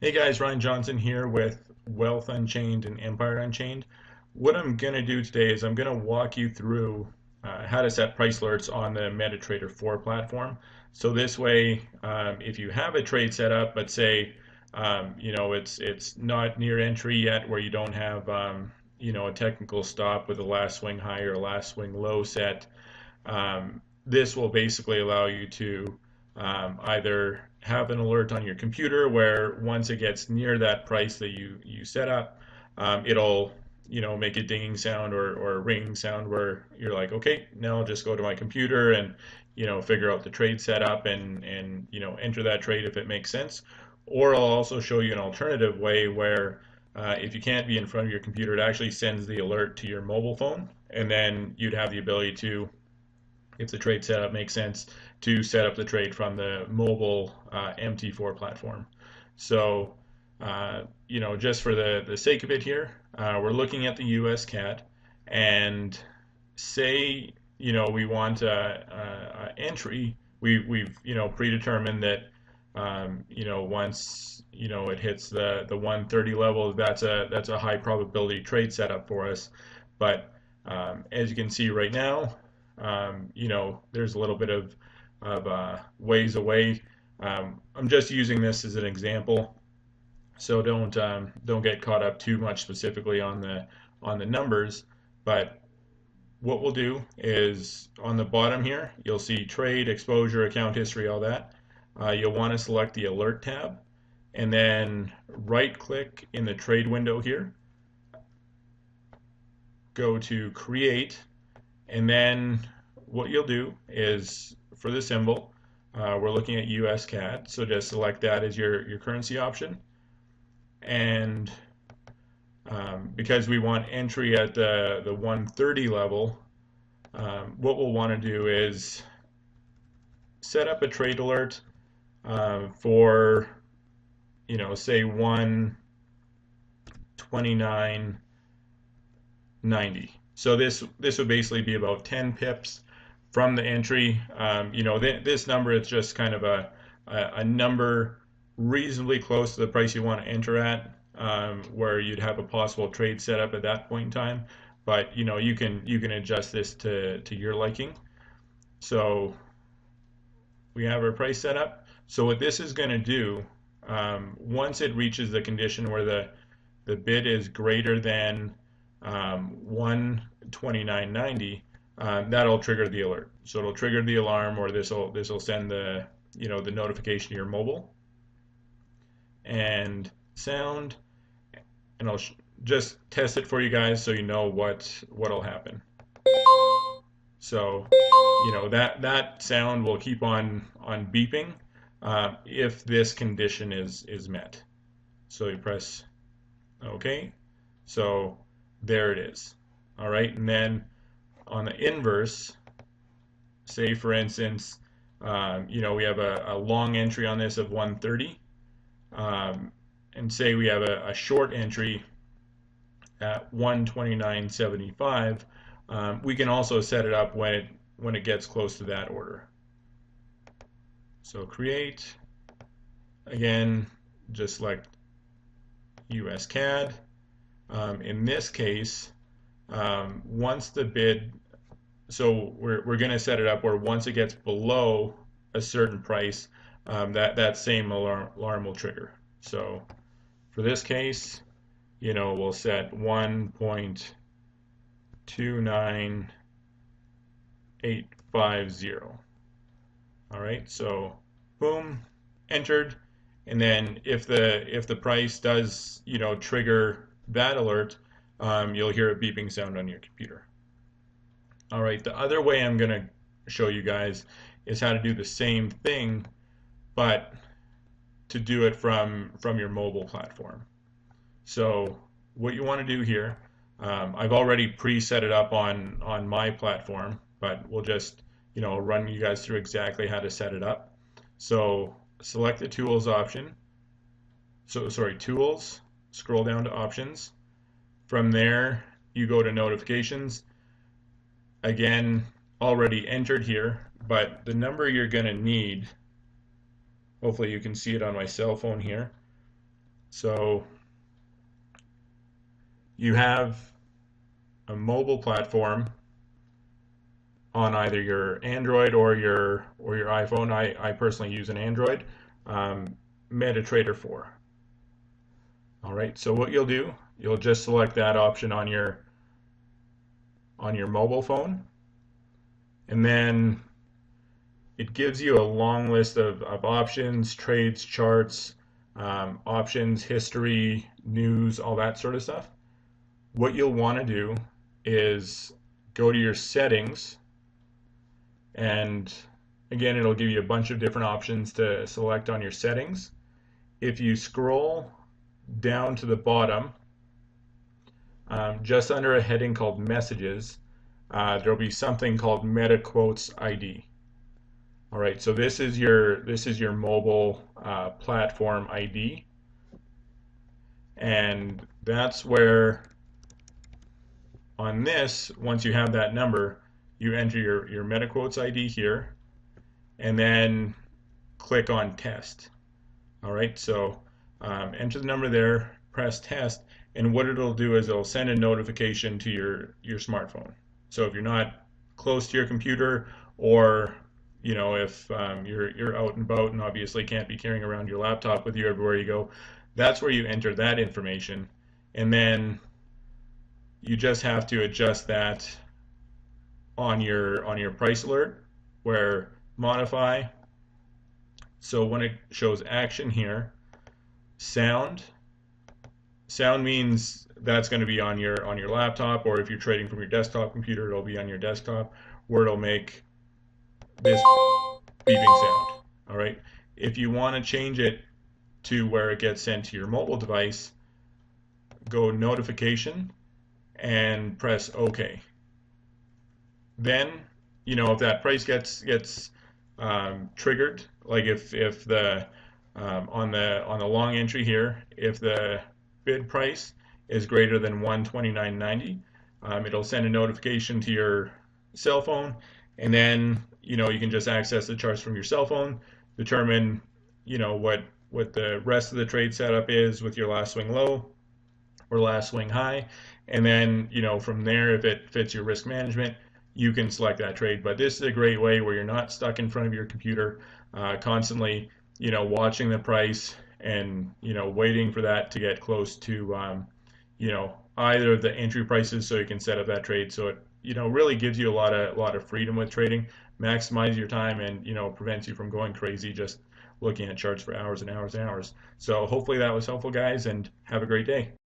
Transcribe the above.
Hey guys, Ryan Johnson here with Wealth Unchained and Empire Unchained. What I'm going to do today is I'm going to walk you through how to set price alerts on the Metatrader4 platform. So this way, if you have a trade set up, but say, it's not near entry yet, where you don't have, a technical stop with a last swing high or last swing low set, this will basically allow you to either have an alert on your computer where once it gets near that price that you set up, it'll make a dinging sound or a ringing sound where you're like, okay, now I'll just go to my computer and figure out the trade setup and enter that trade if it makes sense. Or I'll also show you an alternative way where if you can't be in front of your computer, it actually sends the alert to your mobile phone, and then you'd have the ability to, if the trade setup makes sense, to set up the trade from the mobile MT4 platform. So, just for the sake of it here, we're looking at the US CAD, and say, we want a entry. We've predetermined that, once it hits the 130 level, that's a high probability trade setup for us. But as you can see right now, there's a little bit of ways away. I'm just using this as an example, so don't get caught up too much specifically on the numbers. But what we'll do is on the bottom here, you'll see trade, exposure, account history, all that. You'll want to select the alert tab, and then right click in the trade window here, go to create, and then what you'll do is for the symbol, we're looking at US CAD, so just select that as your currency option. And because we want entry at the 130 level, what we'll want to do is set up a trade alert for, say 129.90. So this would basically be about 10 pips from the entry. This number is just kind of a number reasonably close to the price you want to enter at, where you'd have a possible trade setup at that point in time. But you can adjust this to your liking. So we have our price set up. So what this is going to do, once it reaches the condition where the bid is greater than 129.90, that'll trigger the alert. So it'll trigger the alarm, or this will send the notification to your mobile and sound, and I'll just test it for you guys so you know what'll happen. So that sound will keep on beeping if this condition is met. So you press OK. So there it is. All right, and then on the inverse, say for instance, we have a long entry on this of 130, and say we have a short entry at 129.75. We can also set it up when it gets close to that order. So create, again, just select US CAD. In this case, once the bid, so we're going to set it up where once it gets below a certain price, that same alarm will trigger. So for this case, we'll set 1.29850. All right, so boom, entered, and then if the price does trigger that alert, you'll hear a beeping sound on your computer. All right, the other way I'm going to show you guys is how to do the same thing, but to do it from your mobile platform. So what you want to do here, I've already pre-set it up on my platform, but we'll just run you guys through exactly how to set it up. So select the tools option. So sorry, tools, scroll down to options. From there, you go to notifications. Again, already entered here, but the number you're going to need, hopefully you can see it on my cell phone here, So you have a mobile platform on either your Android or your iPhone. I personally use an Android. Um, Metatrader4. All right. So what you'll do, you'll just select that option on your mobile phone, and then it gives you a long list of options, trades, charts, options, history, news, all that sort of stuff. What you'll want to do is go to your settings, and again, it'll give you a bunch of different options to select on your settings. If you scroll down to the bottom, just under a heading called messages, there'll be something called meta quotes ID. All right, so this is your mobile platform ID, and that's where on this, once you have that number, you enter your MetaQuotes ID here, and then click on test. All right, so enter the number there, press test, and what it'll do is it'll send a notification to your smartphone. So if you're not close to your computer, or if you're out and about and obviously can't be carrying around your laptop with you everywhere you go, that's where you enter that information, and then you just have to adjust that on your price alert, where modify. So when it shows action here, sound. Sound means that's going to be on your laptop, or if you're trading from your desktop computer, it'll be on your desktop, where it'll make this beeping sound. All right. If you want to change it to where it gets sent to your mobile device, go notification and press OK. Then, if that price gets triggered, like if the on the long entry here, if the bid price is greater than 129.90, it'll send a notification to your cell phone, and then you can just access the charts from your cell phone, determine what the rest of the trade setup is with your last swing low or last swing high, and then from there, if it fits your risk management, you can select that trade. But this is a great way where you're not stuck in front of your computer constantly watching the price and waiting for that to get close to either of the entry prices, so you can set up that trade. So it really gives you a lot of freedom with trading, maximize your time, and prevents you from going crazy just looking at charts for hours and hours and hours. So hopefully that was helpful, guys, and have a great day.